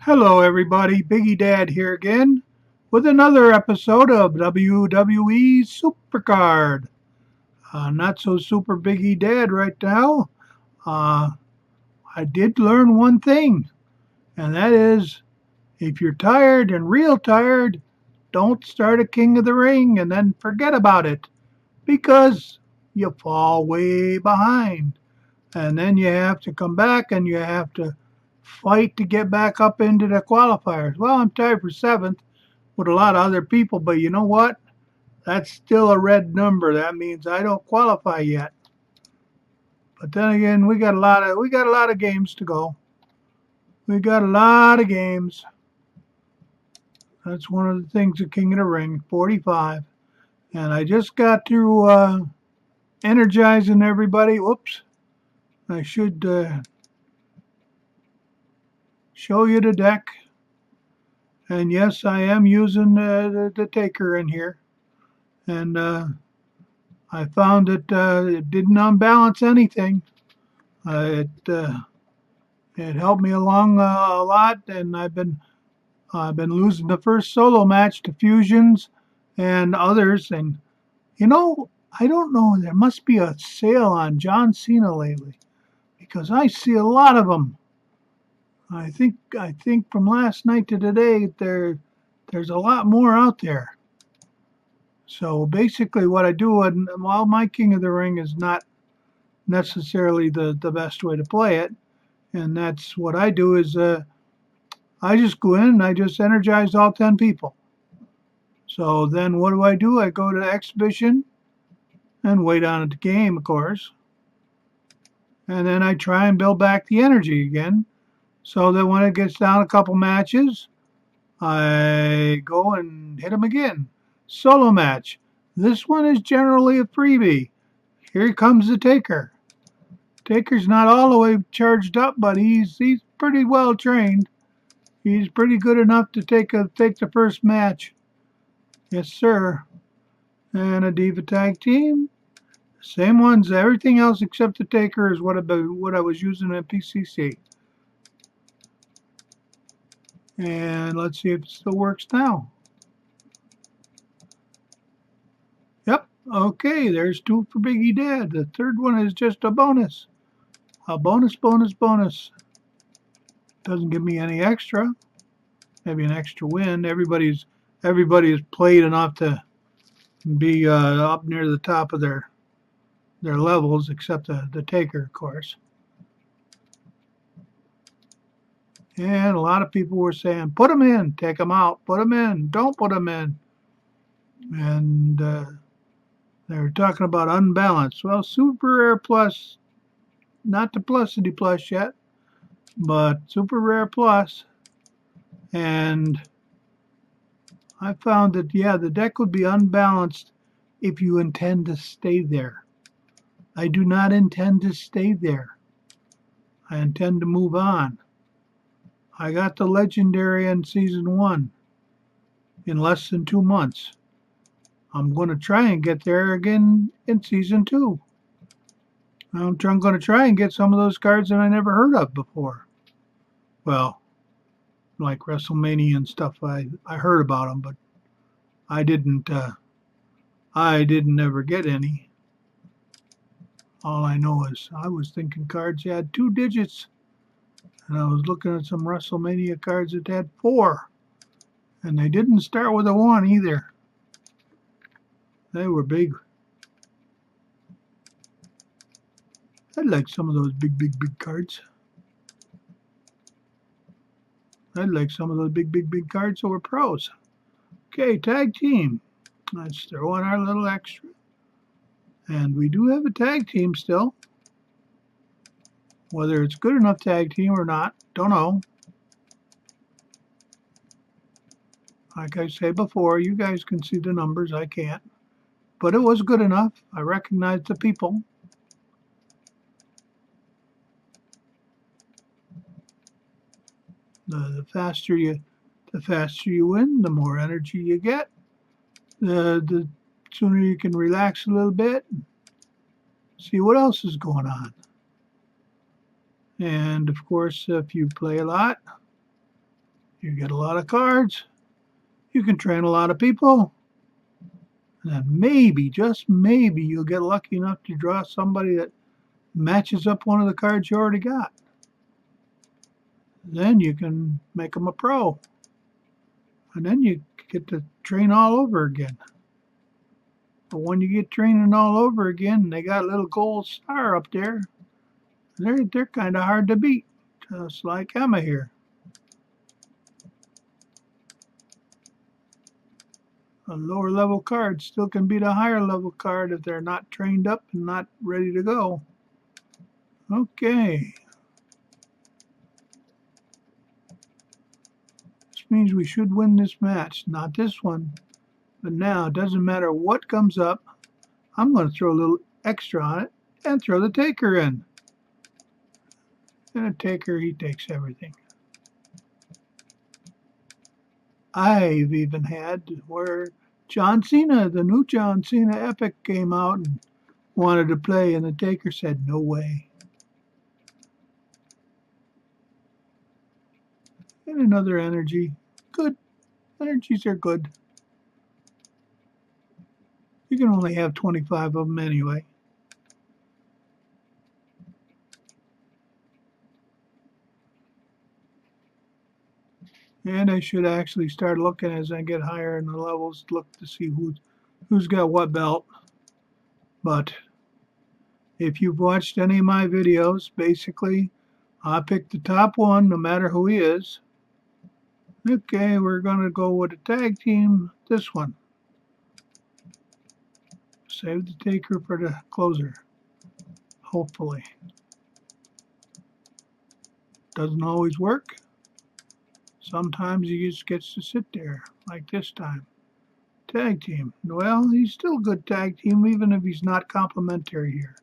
Hello, everybody. Biggie Dad here again with another episode of WWE Supercard. Not so super Biggie Dad right now. Uh, I did learn one thing, and that is if you're tired and real tired, don't start a King of the Ring and then forget about it because you fall way behind. And then you have to come back and you have to fight to get back up into the qualifiers. Well, I'm tied for seventh with a lot of other people, but you know what? That's still a red number. That means I don't qualify yet. But then again, we got a lot of games to go. We got a lot of games. That's one of the things of King of the Ring, 45. And I just got through energizing everybody. Whoops. I should show you the deck. And yes, I am using the taker in here. And I found that it didn't unbalance anything. It helped me along a lot, and I've been losing the first solo match to fusions and others. And you know, I don't know. There must be a sale on John Cena lately because I see a lot of them. I think from last night to today there's a lot more out there. So basically, what I do, and while my King of the Ring is not necessarily the best way to play it, and that's what I do is I just go in and I just energize all 10 people. So then what do? I go to exhibition and wait on the game, of course, and then I try and build back the energy again. So that when it gets down a couple matches, I go and hit them again. Solo match. This one is generally a freebie. Here comes the Taker. Taker's not all the way charged up, but he's pretty well trained. He's pretty good enough to take the first match. Yes, sir. And a Diva tag team. Same ones. Everything else except the Taker is what I was using at PCC. And let's see if it still works now. Yep. Okay, there's two for Biggie Dad. The third one is just a bonus. A bonus, bonus, bonus. Doesn't give me any extra. Maybe an extra win. Everybody's played enough to be up near the top of their levels, except the Taker, of course. And a lot of people were saying, put them in, take them out, put them in, don't put them in. And they were talking about unbalanced. Well, Super Rare Plus, not the Plusity Plus yet, but Super Rare Plus. And I found that, yeah, the deck would be unbalanced if you intend to stay there. I do not intend to stay there. I intend to move on. I got the Legendary in Season 1 in less than 2 months. I'm going to try and get there again in Season 2. I'm going to try and get some of those cards that I never heard of before. Well, like WrestleMania and stuff, I heard about them, but I didn't ever get any. All I know is I was thinking cards had 2 digits, and I was looking at some WrestleMania cards that had 4, and they didn't start with a 1 either. They were big. I'd like some of those big, big, big cards. I'd like some of those big, big, big cards that were pros. Okay, tag team. Let's throw in our little extra. And we do have a tag team still. Whether it's good enough tag team or not, don't know. Like I said before, you guys can see the numbers, I can't. But it was good enough. I recognized the people. The faster you win, the more energy you get. The sooner you can relax a little bit, see what else is going on. And of course, if you play a lot, You get a lot of cards. You can train a lot of people. And then maybe, just maybe, you'll get lucky enough to draw somebody that matches up one of the cards you already got. Then you can make them a pro. And then you get to train all over again. But when you get training all over again, they got a little gold star up there. They're kind of hard to beat, just like Emma here. A lower level card still can beat a higher level card if they're not trained up and not ready to go. Okay. This means we should win this match. Not this one, but now it doesn't matter what comes up. I'm going to throw a little extra on it and throw the Taker in. And a Taker, he takes everything. I've even had where John Cena, the new John Cena Epic, came out and wanted to play, and the Taker said, no way. And another energy. Good. Energies are good. You can only have 25 of them anyway. And I should actually start looking as I get higher in the levels, look to see who's got what belt. But if you've watched any of my videos, basically, I pick the top one no matter who he is. Okay, we're going to go with a tag team, this one. Save the Taker for the closer, hopefully. Doesn't always work. Sometimes he just gets to sit there, like this time. Tag team. Well, he's still a good tag team, even if he's not complimentary here.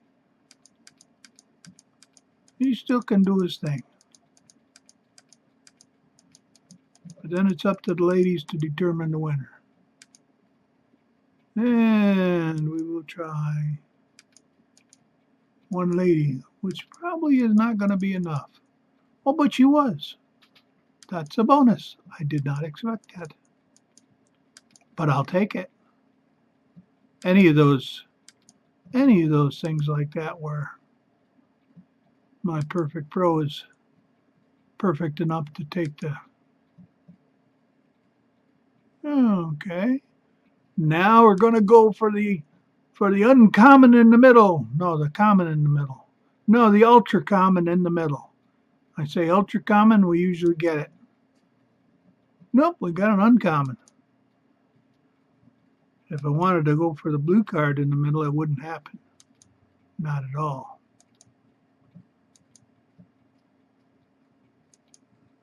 He still can do his thing. But then it's up to the ladies to determine the winner. And we will try one lady, which probably is not going to be enough. Oh, but she was. That's a bonus. I did not expect that. But I'll take it. Any of those things like that where my perfect pro is perfect enough to take the... Okay. Now we're going to go for the uncommon in the middle. No, the common in the middle. No, the ultra common in the middle. I say ultra common, we usually get it. Nope, we got an uncommon. If I wanted to go for the blue card in the middle, it wouldn't happen. Not at all.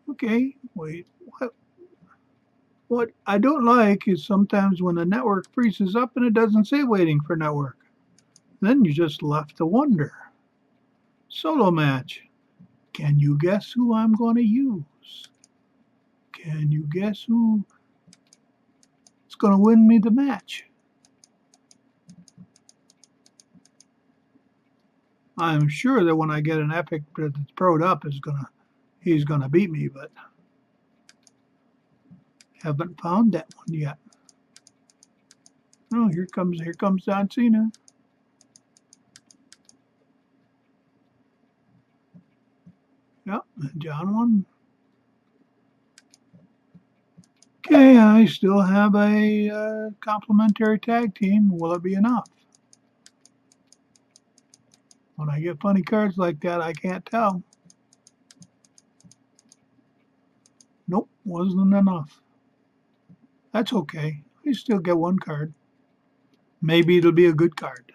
Okay, wait, what I don't like is sometimes when the network freezes up and it doesn't say waiting for network. Then you're just left to wonder. Solo match. Can you guess who I'm going to use? Can you guess who is going to win me the match? I'm sure that when I get an epic that's pro'd up, he's gonna beat me, but haven't found that one yet. Oh, here comes John Cena. Yep, John won. Okay, I still have a complimentary tag team. Will it be enough? When I get funny cards like that, I can't tell. Nope, wasn't enough. That's okay. I still get one card. Maybe it'll be a good card.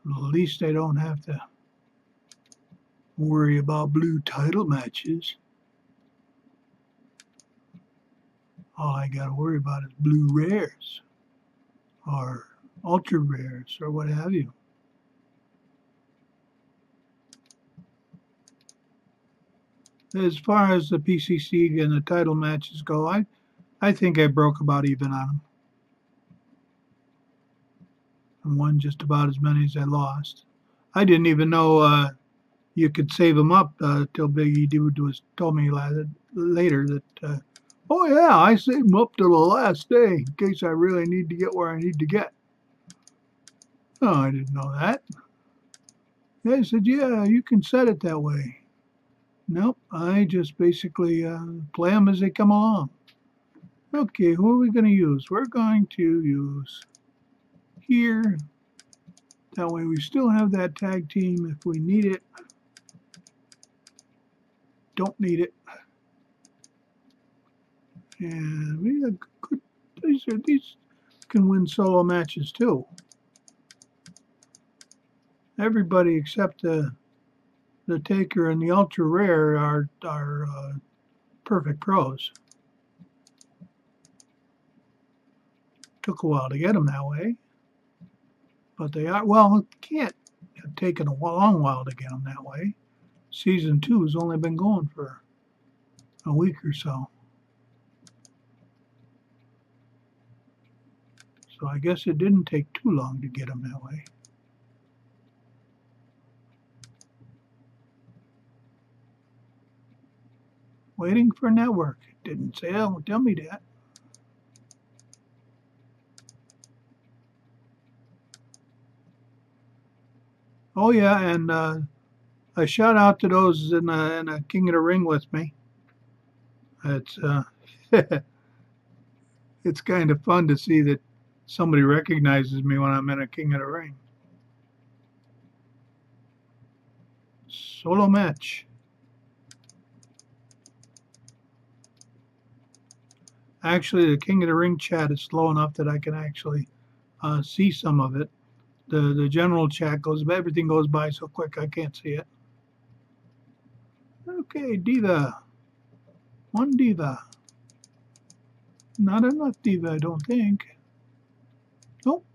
At least I don't have to worry about blue title matches. All I gotta worry about is blue rares or ultra rares or what have you. As far as the PCC and the title matches go, I think I broke about even on them. And won just about as many as I lost. I didn't even know you could save them up till Big E Dude told me later that, oh yeah, I saved them up to the last day in case I really need to get where I need to get. Oh, I didn't know that. They said, yeah, you can set it that way. Nope, I just basically play them as they come along. Okay, who are we going to use? We're going to use here. That way we still have that tag team if we need it. Don't need it. And we have good, these can win solo matches too. Everybody except the Taker and the Ultra Rare are perfect pros. Took a while to get them that way, but they are. Well, it can't have taken a long while to get them that way. Season 2 has only been going for a week or so. So I guess it didn't take too long to get them that way. Waiting for network. Didn't say, don't tell me that. Oh yeah, and a shout out to those in a King of the Ring with me. It's it's kind of fun to see that somebody recognizes me when I'm in a King of the Ring. Solo match. Actually, the King of the Ring chat is slow enough that I can actually see some of it. The general chat goes, everything goes by so quick I can't see it. Okay, Diva. One Diva. Not enough Diva, I don't think. Nope.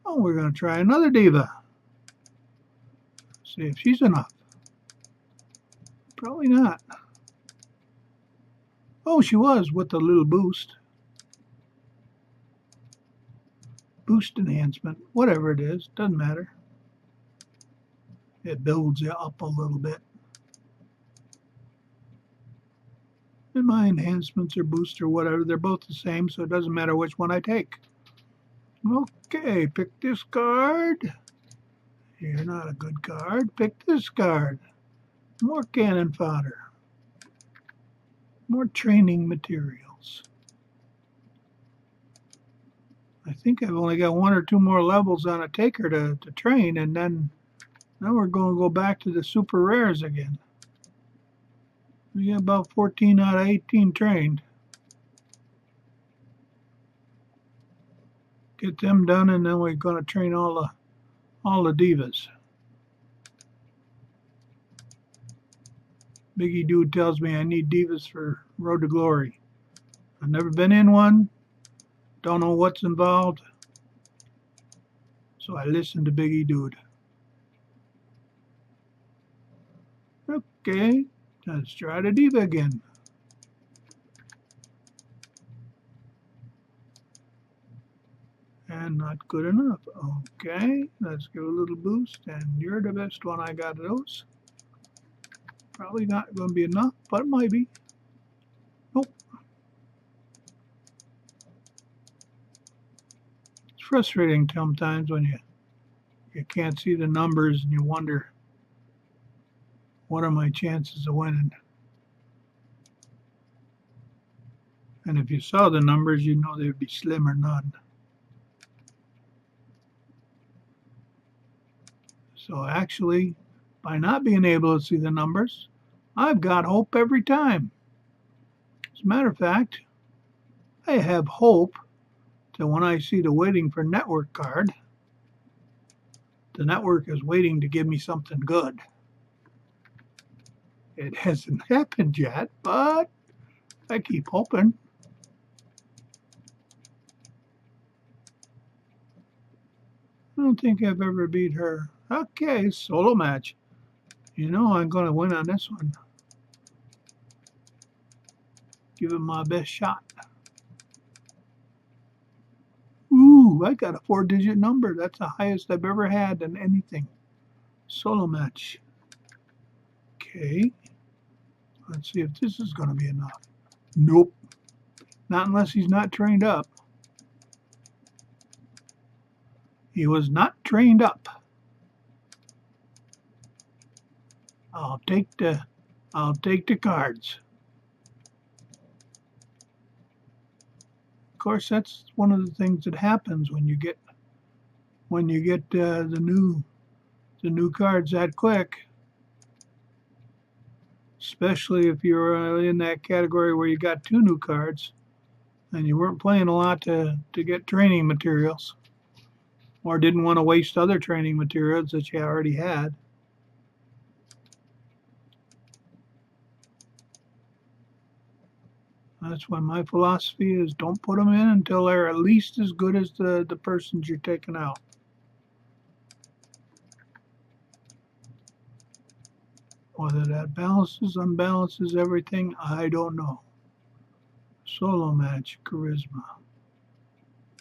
Oh, we're going to try another Diva. See if she's enough. Probably not. Oh, she was with a little boost. Boost enhancement, whatever it is, doesn't matter. It builds you up a little bit. And my enhancements or boost or whatever, they're both the same, so it doesn't matter which one I take. Okay, pick this card. You're not a good card. Pick this card. More cannon fodder. More training materials. I think I've only got 1 or 2 more levels on a Taker to train, and then we're going to go back to the super rares again. We got about 14 out of 18 trained. Get them done, and then we're going to train all the divas. Biggie Dude tells me I need divas for Road to Glory. I've never been in one. Don't know what's involved. So I listen to Biggie Dude. Okay, let's try the diva again. And not good enough. Okay, let's give a little boost, and you're the best one I got of those. Probably not going to be enough, but it might be. Nope. It's frustrating sometimes when you can't see the numbers and you wonder, what are my chances of winning? And if you saw the numbers, you'd know they'd be slim or none. So actually, by not being able to see the numbers, I've got hope every time. As a matter of fact, I have hope that when I see the waiting for network card, the network is waiting to give me something good. It hasn't happened yet, but I keep hoping. I don't think I've ever beat her. Okay, solo match. You know I'm going to win on this one. Give it my best shot. Ooh, I got a 4-digit number. That's the highest I've ever had in anything. Solo match. Okay. Let's see if this is going to be enough. Nope. Not unless he's not trained up. He was not trained up. I'll take the cards. Of course, that's one of the things that happens when you get the new cards that quick. Especially if you're in that category where you got 2 new cards and you weren't playing a lot to get training materials, or didn't want to waste other training materials that you already had. That's why my philosophy is don't put them in until they're at least as good as the persons you're taking out. Whether that balances, unbalances everything, I don't know. Solo match, charisma.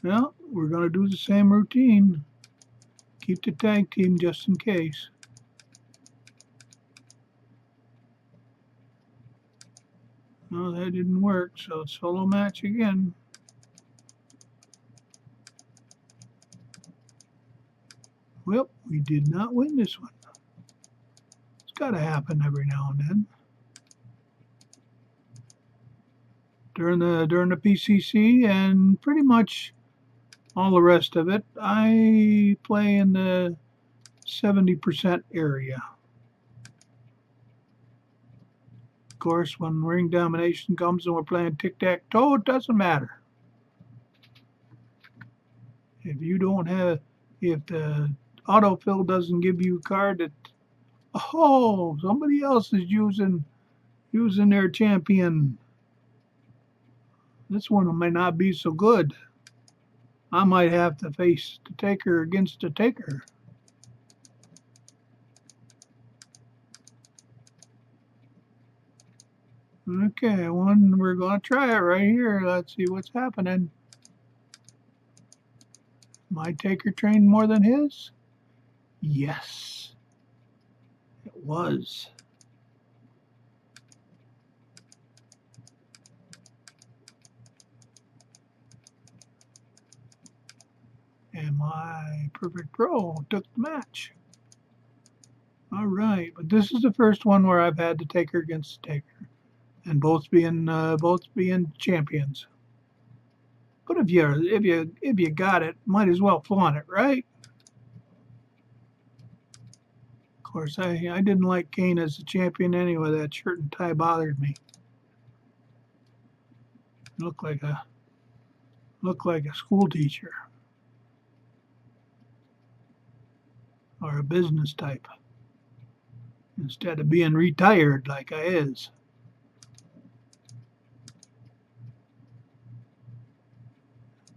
Well, we're going to do the same routine. Keep the tag team just in case. No, that didn't work, so it's solo match again. Well, we did not win this one. It's got to happen every now and then. During the PCC and pretty much all the rest of it, I play in the 70% area. Of course, when ring domination comes and we're playing tic-tac-toe, it doesn't matter. If the autofill doesn't give you a card that, somebody else is using their champion. This one might not be so good. I might have to face the Taker against the Taker. Okay, we're going to try it right here. Let's see what's happening. My Taker trained more than his? Yes, it was. And my Perfect Pro took the match. All right, but this is the first one where I've had the Taker against the Taker, and both being champions. But if you got it, might as well flaunt it, right? Of course, I didn't like Kane as the champion anyway. That shirt and tie bothered me. Looked like a school teacher or a business type instead of being retired like I is.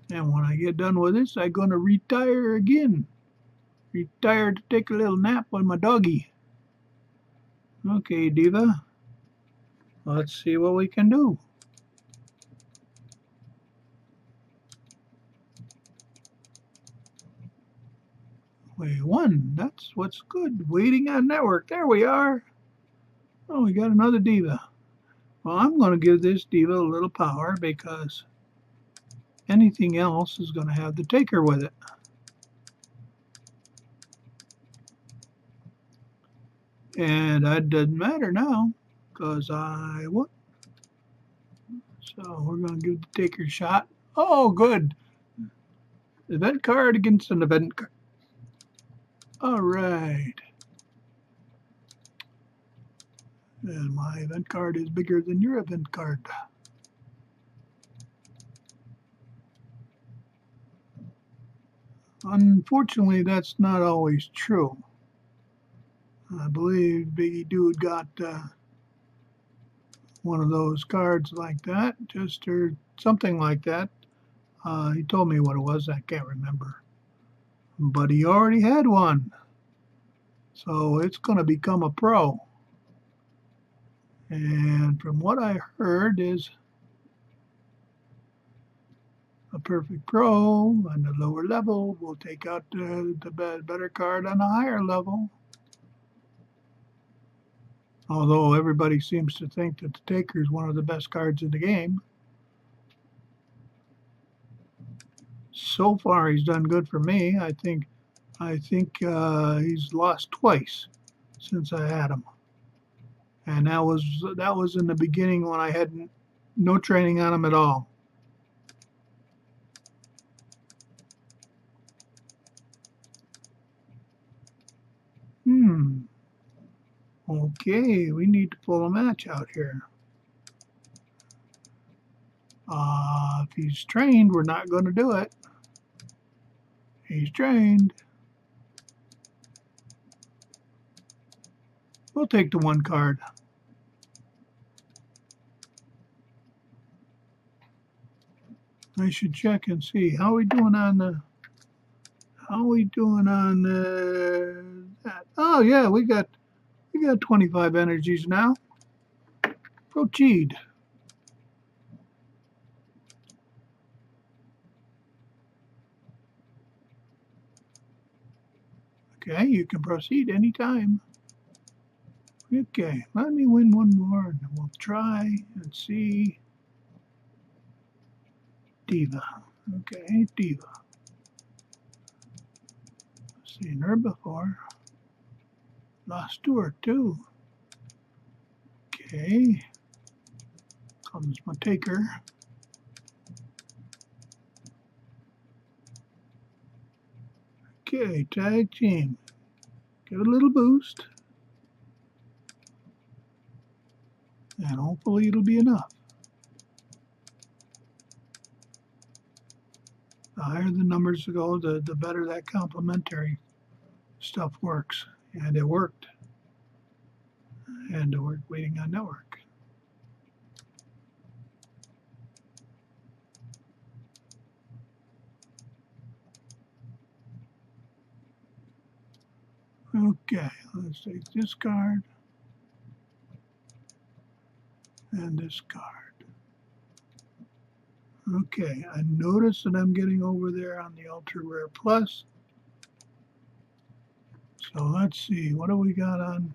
And when I get done with this, I'm going to retire again. Retire to take a little nap with my doggy. Okay, Diva. Let's see what we can do. We won. That's what's good. Waiting on network. There we are. Oh, we got another Diva. Well, I'm going to give this Diva a little power because anything else is going to have the Taker with it. And that doesn't matter now because I won. So we're going to give the Taker a shot. Oh, good. Event card against an event card. All right. And my event card is bigger than your event card. Unfortunately, that's not always true. I believe Biggie Dude got one of those cards like that, or something like that. He told me what it was. I can't remember. But he already had one. So it's going to become a pro. And from what I heard is a perfect pro on the lower level will take out the better card on a higher level. Although everybody seems to think that the Taker is one of the best cards in the game. So far, he's done good for me. I think he's lost twice since I had him, and that was in the beginning when I had no training on him at all. Hmm. Okay, we need to pull a match out here. If he's trained, we're not going to do it. He's trained. We'll take the one card. I should check and see how we doing on the. How we doing on that? Oh yeah, we got 25 energies now. Proceed. Okay, you can proceed anytime. Okay, let me win one more and we'll try and see. Diva. Okay, Diva. Seen her before. Lost to her too. Okay. Comes my Taker. Okay, tag team. Give it a little boost. And hopefully it'll be enough. The higher the numbers go, the better that complementary stuff works. And it worked. And it worked waiting on network. Okay, let's take this card and this card. Okay, I notice that I'm getting over there on the Ultra Rare Plus. So let's see, what do we got on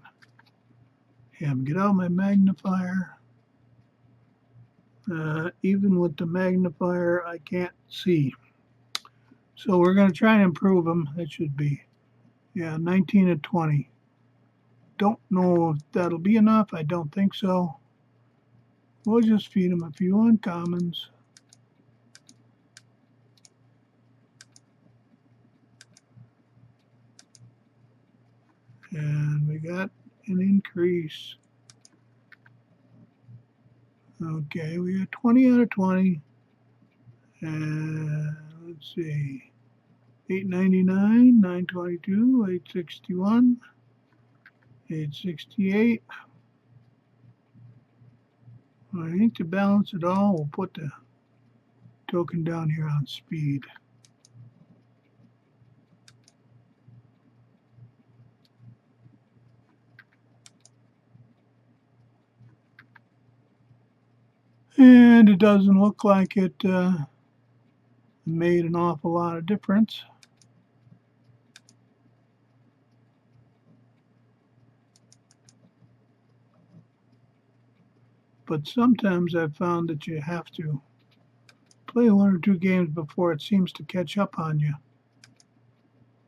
him? Get out my magnifier. Even with the magnifier, I can't see. So we're going to try and improve him. It should be, yeah, 19 and 20. Don't know if that'll be enough. I don't think so. We'll just feed him a few uncommons. And we got an increase. Okay, we got 20 out of 20. And let's see. 899, 922, 861, 868. I think to balance it all, we'll put the token down here on speed. And it doesn't look like it made an awful lot of difference. But sometimes I've found that you have to play one or two games before it seems to catch up on you.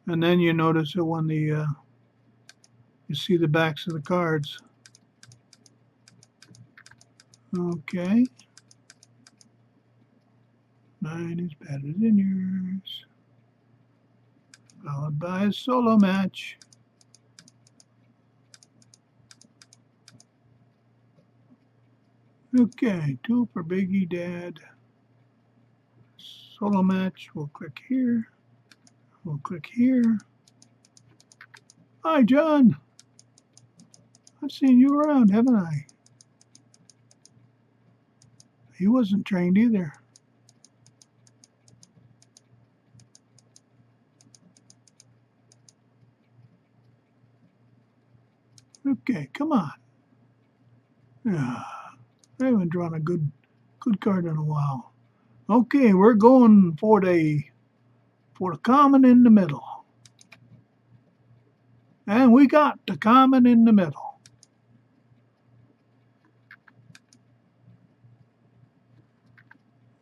And then you notice it when you see the backs of the cards. Okay. Mine is better than yours. Followed by a solo match. Okay, 2 for Biggie Dad. Solo match, we'll click here. We'll click here. Hi, John. I've seen you around, haven't I? He wasn't trained either. Okay, come on. Yeah, I haven't drawn a good card in a while. Okay, we're going for the common in the middle. And we got the common in the middle.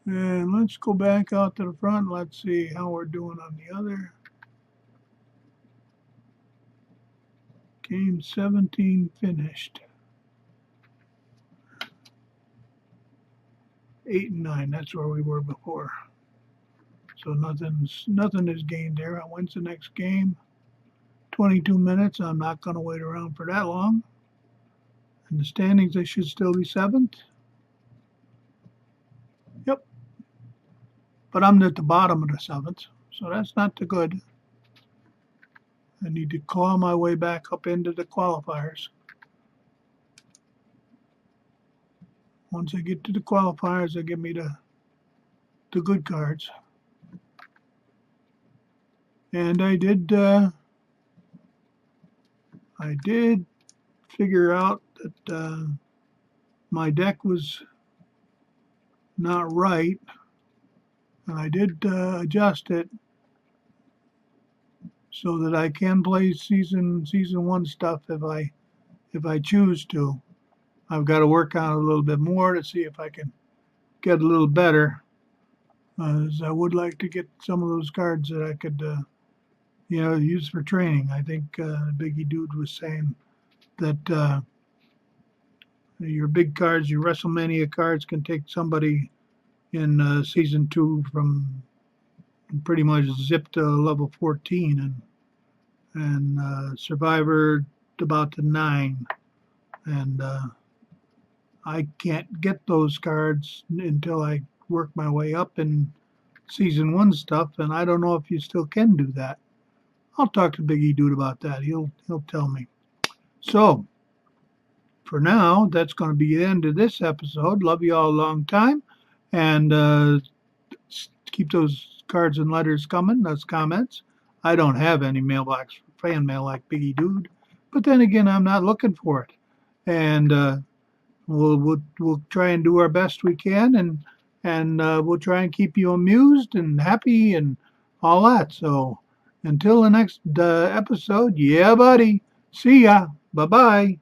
And let's go back out to the front. Let's see how we're doing on the other. Game 17 finished. 8 and 9. That's where we were before. So nothing is gained there. When's the next game? 22 minutes. I'm not going to wait around for that long. In the standings, I should still be 7th. Yep. But I'm at the bottom of the 7th, so that's not too good. I need to claw my way back up into the qualifiers. Once I get to the qualifiers, they give me the good cards. And I did figure out that my deck was not right, and I did adjust it so that I can play season 1 stuff if I choose to. I've got to work on it a little bit more to see if I can get a little better, as I would like to get some of those cards that I could use for training. I think Biggie Dude was saying that your big cards, your WrestleMania cards, can take somebody in season 2 from pretty much zip to level 14, and Survivor about to 9, and I can't get those cards until I work my way up in season 1 stuff, and I don't know if you still can do that. I'll talk to Biggie Dude about that. He'll tell me. So for now, that's going to be the end of this episode. Love you all a long time, and keep those cards and letters coming, those comments. I don't have any mailbox fan mail like Biggie Dude, but then again, I'm not looking for it, and we'll try and do our best we can, and we'll try and keep you amused and happy and all that. So until the next episode, yeah, buddy. See ya. Bye bye.